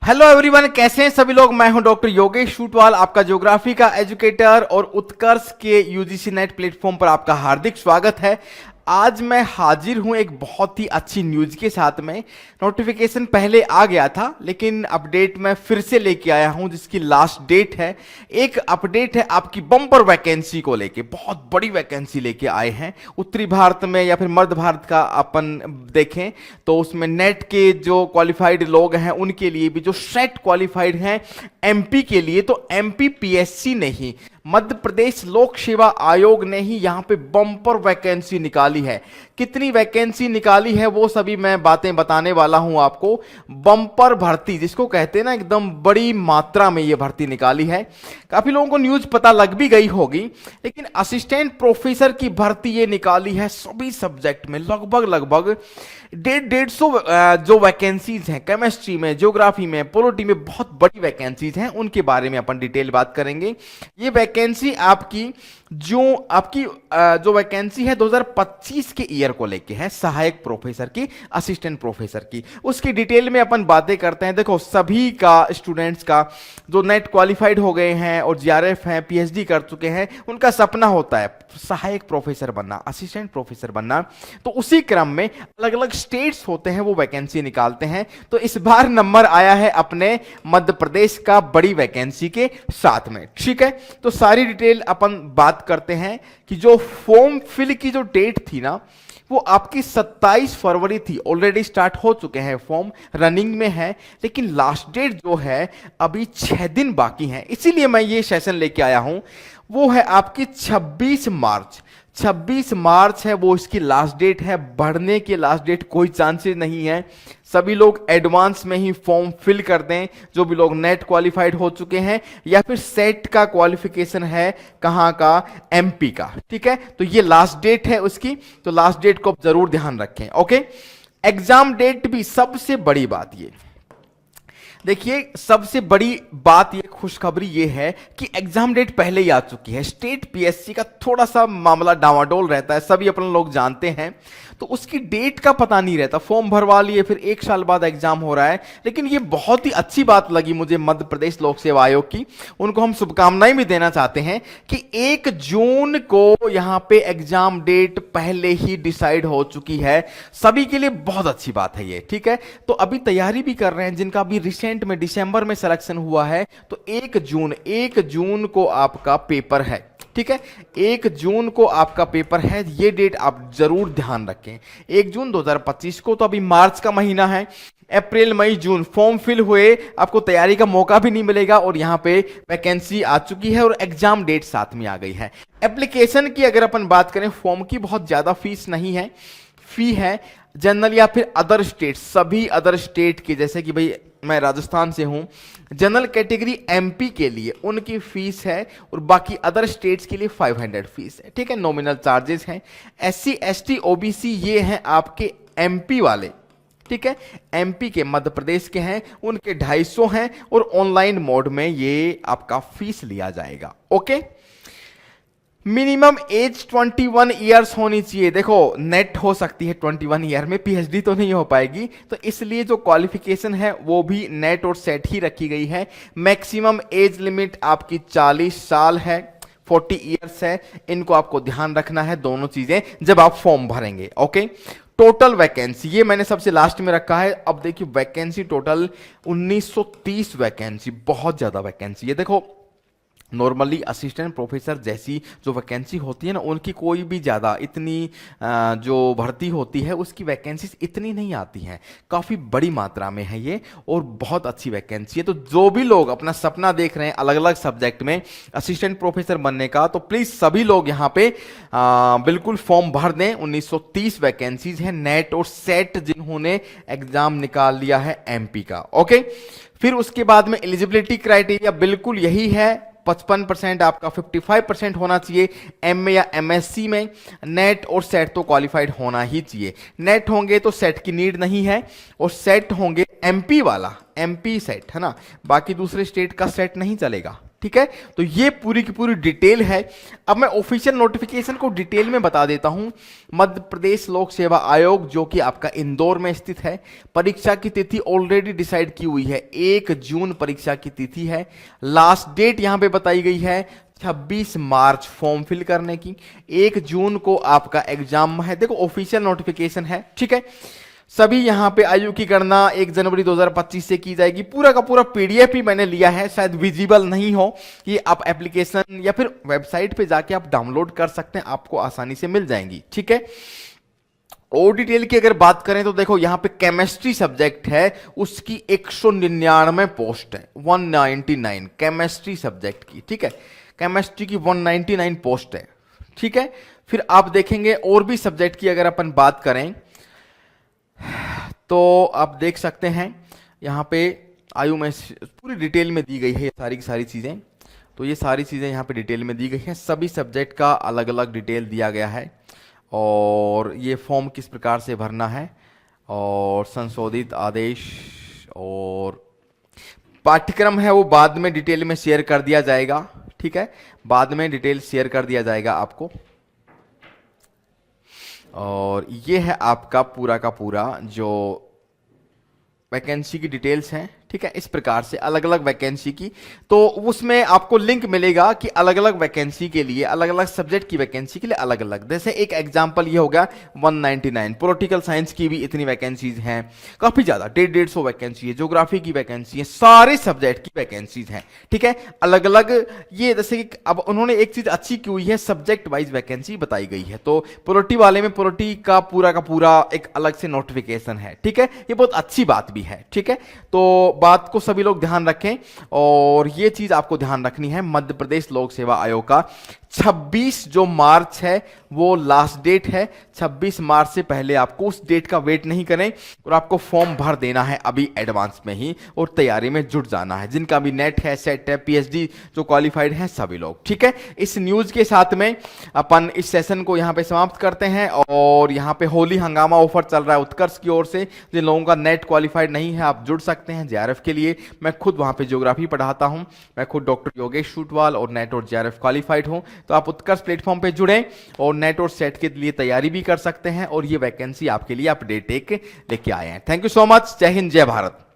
Hello everyone, कैसे हैं सभी लोग। मैं हूं डॉक्टर योगेश शूटवाल, आपका ज्योग्राफी का एजुकेटर, और उत्कर्ष के यूजीसी नेट प्लेटफॉर्म पर आपका हार्दिक स्वागत है। आज मैं हाजिर हूं एक बहुत ही अच्छी न्यूज के साथ में। नोटिफिकेशन पहले आ गया था, लेकिन अपडेट मैं फिर से लेके आया हूं जिसकी लास्ट डेट है। एक अपडेट है आपकी बम्पर वैकेंसी को लेके, बहुत बड़ी वैकेंसी लेके आए हैं। उत्तरी भारत में या फिर मध्य भारत का अपन देखें तो उसमें नेट के जो क्वालिफाइड लोग हैं उनके लिए भी, जो सेट क्वालिफाइड हैं एमपी के लिए, तो एमपी पीएससी नहीं, मध्य प्रदेश लोक सेवा आयोग ने ही यहां पे बम्पर वैकेंसी निकाली है। कितनी वैकेंसी निकाली है वो सभी मैं बातें बताने वाला हूं आपको। बम्पर भर्ती जिसको कहते हैं ना, एकदम बड़ी मात्रा में ये भर्ती निकाली है। काफी लोगों को न्यूज पता लग भी गई होगी, लेकिन असिस्टेंट प्रोफेसर की भर्ती ये निकाली है सभी सब्जेक्ट में। लगभग 150 जो वैकेंसीज हैं केमिस्ट्री में, ज्योग्राफी में, पॉलिटी में, बहुत बड़ी वैकेंसीज हैं, उनके बारे में अपन डिटेल बात करेंगे। ये वैकेंसी आपकी जो वैकेंसी है 2025 के ईयर को लेके है, सहायक प्रोफेसर की, असिस्टेंट प्रोफेसर की। उसकी डिटेल में अपन बातें करते हैं। देखो, सभी का स्टूडेंट्स का जो नेट क्वालिफाइड हो गए हैं और जीआरएफ हैं, पीएचडी कर चुके हैं, उनका सपना होता है सहायक प्रोफेसर बनना, असिस्टेंट प्रोफेसर बनना। तो उसी क्रम में अलग अलग स्टेट्स होते हैं वो वैकेंसी निकालते हैं। तो इस बार नंबर आया है अपने मध्य प्रदेश का बड़ी वैकेंसी के साथ में। ठीक है, तो सारी डिटेल अपन बात करते हैं कि जो फॉर्म फिल की जो डेट थी ना, वो आपकी 27 फरवरी थी। ऑलरेडी स्टार्ट हो चुके हैं, फॉर्म रनिंग में है, लेकिन लास्ट डेट जो है अभी 6 दिन बाकी हैं। इसीलिए मैं ये सेशन लेके आया हूं। वो है आपकी 26 मार्च। 26 मार्च है वो इसकी लास्ट डेट है। बढ़ने की लास्ट डेट कोई चांसेस नहीं है। सभी लोग एडवांस में ही फॉर्म फिल कर दें, जो भी लोग नेट क्वालिफाइड हो चुके हैं या फिर सेट का क्वालिफिकेशन है, कहां का, एमपी का। ठीक है, तो ये लास्ट डेट है उसकी, तो लास्ट डेट को जरूर ध्यान रखें। ओके, एग्जाम डेट भी सबसे बड़ी बात ये देखिए, सबसे बड़ी बात ये, खुशखबरी ये है कि एग्जाम डेट पहले ही आ चुकी है। स्टेट पीएससी का थोड़ा सा मामला डावाडोल रहता है, सभी अपन लोग जानते हैं, तो उसकी डेट का पता नहीं रहता। फॉर्म भरवा लिए, फिर 1 साल बाद एग्जाम हो रहा है। लेकिन ये बहुत ही अच्छी बात लगी मुझे मध्य प्रदेश लोक सेवा आयोग की। उनको हम शुभकामनाएं भी देना चाहते हैं कि 1 जून को यहां पे एग्जाम डेट पहले ही डिसाइड हो चुकी है। सभी के लिए बहुत अच्छी बात है ये। ठीक है, तो अभी तैयारी भी कर रहे हैं जिनका अभी रिसेंट में दिसंबर में सिलेक्शन हुआ है, तो 1 जून को आपका पेपर है। ठीक है, 1 जून को आपका पेपर है। ये डेट आप जरूर ध्यान रखें। 1 जून 2025 को, तो अभी मार्च का महीना है। अप्रैल, मई, जून फॉर्म फिल हुए, आपको तैयारी का मौका भी नहीं मिलेगा, और यहां पे वैकेंसी आ चुकी है और एग्जाम डेट साथ में आ गई है। एप्लीकेशन की अगर अपन बात करें, फॉर्म की बहुत ज्यादा फीस नहीं है। फी है जनरल या फिर अदर स्टेट, सभी अदर स्टेट की, जैसे कि भाई मैं राजस्थान से हूं, जनरल कैटेगरी एमपी के लिए उनकी फीस है, और बाकी अदर स्टेट्स के लिए 500 फीस है। ठीक है, नॉमिनल चार्जेस हैं। एससी, एसटी, ओबीसी ये हैं आपके एमपी वाले। ठीक है, एमपी के, मध्य प्रदेश के हैं, उनके 250 हैं, और ऑनलाइन मोड में ये आपका फीस लिया जाएगा। ओके, मिनिमम एज 21 ईयर्स होनी चाहिए। देखो, नेट हो सकती है 21 ईयर में, पीएचडी तो नहीं हो पाएगी, तो इसलिए जो क्वालिफिकेशन है वो भी नेट और सेट ही रखी गई है। मैक्सिमम एज लिमिट आपकी 40 साल है, 40 ईयर्स है। इनको आपको ध्यान रखना है, दोनों चीजें, जब आप फॉर्म भरेंगे। ओके, टोटल वैकेंसी ये मैंने सबसे लास्ट में रखा है। अब देखिए, वैकेंसी टोटल 1930 वैकेंसी, बहुत ज्यादा वैकेंसी है। देखो, नॉर्मली असिस्टेंट प्रोफेसर जैसी जो वैकेंसी होती है ना, उनकी कोई भी ज़्यादा इतनी जो भर्ती होती है उसकी वैकेंसीज इतनी नहीं आती हैं। काफ़ी बड़ी मात्रा में है ये, और बहुत अच्छी वैकेंसी है। तो जो भी लोग अपना सपना देख रहे हैं अलग अलग सब्जेक्ट में असिस्टेंट प्रोफेसर बनने का, तो प्लीज़ सभी लोग यहाँ पे बिल्कुल फॉर्म भर दें। 1930 वैकेंसीज हैं, नेट और सेट जिन्होंने एग्जाम निकाल लिया है एमपी का। ओके, फिर उसके बाद में एलिजिबिलिटी क्राइटेरिया बिल्कुल यही है। 55% आपका 55% होना चाहिए एमए या एमएससी में। नेट और सेट तो क्वालिफाइड होना ही चाहिए। नेट होंगे तो सेट की नीड नहीं है, और सेट होंगे एमपी वाला, एमपी सेट है ना, बाकी दूसरे स्टेट का सेट नहीं चलेगा। ठीक है। तो ये पूरी की पूरी डिटेल है। अब मैं ऑफिशियल नोटिफिकेशन को डिटेल में बता देता हूं। मध्य प्रदेश लोक सेवा आयोग जो कि आपका इंदौर में स्थित है, परीक्षा की तिथि ऑलरेडी डिसाइड की हुई है, 1 जून परीक्षा की तिथि है। लास्ट डेट यहां पे बताई गई है 26 मार्च फॉर्म फिल करने की। 1 जून को आपका एग्जाम है। देखो ऑफिशियल नोटिफिकेशन है, ठीक है। सभी यहां पे आयु की गणना 1 जनवरी 2025 से की जाएगी। पूरा का पूरा पीडीएफ ही मैंने लिया है, शायद विजिबल नहीं हो कि आप एप्लीकेशन या फिर वेबसाइट पे जाके आप डाउनलोड कर सकते हैं, आपको आसानी से मिल जाएंगी, ठीक है। और डिटेल की अगर बात करें तो देखो यहां पे केमिस्ट्री सब्जेक्ट है, उसकी 199 पोस्ट है, 199 केमिस्ट्री सब्जेक्ट की, ठीक है। केमिस्ट्री की 199 पोस्ट है, ठीक है। फिर आप देखेंगे और भी सब्जेक्ट की अगर अपन बात करें तो आप देख सकते हैं यहाँ पे आयु में पूरी डिटेल में दी गई है सारी की सारी चीज़ें। तो ये सारी चीज़ें यहाँ पे डिटेल में दी गई हैं, सभी सब्जेक्ट का अलग अलग डिटेल दिया गया है, और ये फॉर्म किस प्रकार से भरना है, और संशोधित आदेश और पाठ्यक्रम है वो बाद में डिटेल में शेयर कर दिया जाएगा, ठीक है। बाद में डिटेल शेयर कर दिया जाएगा आपको। और ये है आपका पूरा का पूरा जो वैकेंसी की डिटेल्स हैं, ठीक है। इस प्रकार से अलग अलग वैकेंसी की, तो उसमें आपको लिंक मिलेगा कि अलग अलग वैकेंसी के लिए, अलग अलग सब्जेक्ट की वैकेंसी के लिए अलग अलग। जैसे एक एग्जांपल ये हो गया 199, पॉलिटिकल साइंस की भी इतनी वैकेंसीज हैं, काफी ज्यादा 150 वैकेंसी है, ज्योग्राफी की वैकेंसी है, सारे सब्जेक्ट की वैकेंसीज हैं, ठीक है, अलग अलग। ये जैसे कि अब उन्होंने एक चीज अच्छी की हुई है, सब्जेक्ट वाइज वैकेंसी बताई गई है। तो पॉलिटी वाले में पॉलिटी का पूरा एक अलग से नोटिफिकेशन है, ठीक है। ये बहुत अच्छी बात भी है, ठीक है। तो बात को सभी लोग ध्यान रखें, और ये चीज आपको ध्यान रखनी है, मध्य प्रदेश लोक सेवा आयोग का 26 जो मार्च है वो लास्ट डेट है। 26 मार्च से पहले आपको उस डेट का वेट नहीं करें, और आपको फॉर्म भर देना है अभी एडवांस में ही, और तैयारी में जुट जाना है। जिनका भी नेट है, सेट है, पीएचडी जो क्वालिफाइड है सभी लोग, ठीक है। इस न्यूज के साथ में अपन इस सेशन को यहां पे समाप्त करते हैं। और यहां पे होली हंगामा ऑफर चल रहा है उत्कर्ष की ओर से। जिन लोगों का नेट क्वालिफाइड नहीं है आप जुड़ सकते हैं जेआरएफ के लिए। मैं खुद वहां पे ज्योग्राफी पढ़ाता हूं, मैं खुद डॉक्टर योगेश शूटवाल, और नेट और जेआरएफ क्वालिफाइड हूं। तो आप उत्कर्ष प्लेटफॉर्म पे जुड़ें और नेट और सेट के लिए तैयारी भी कर सकते हैं, और ये वैकेंसी आपके लिए अपडेट एक लेके आए हैं। Thank you so much. जय हिंद, जय भारत।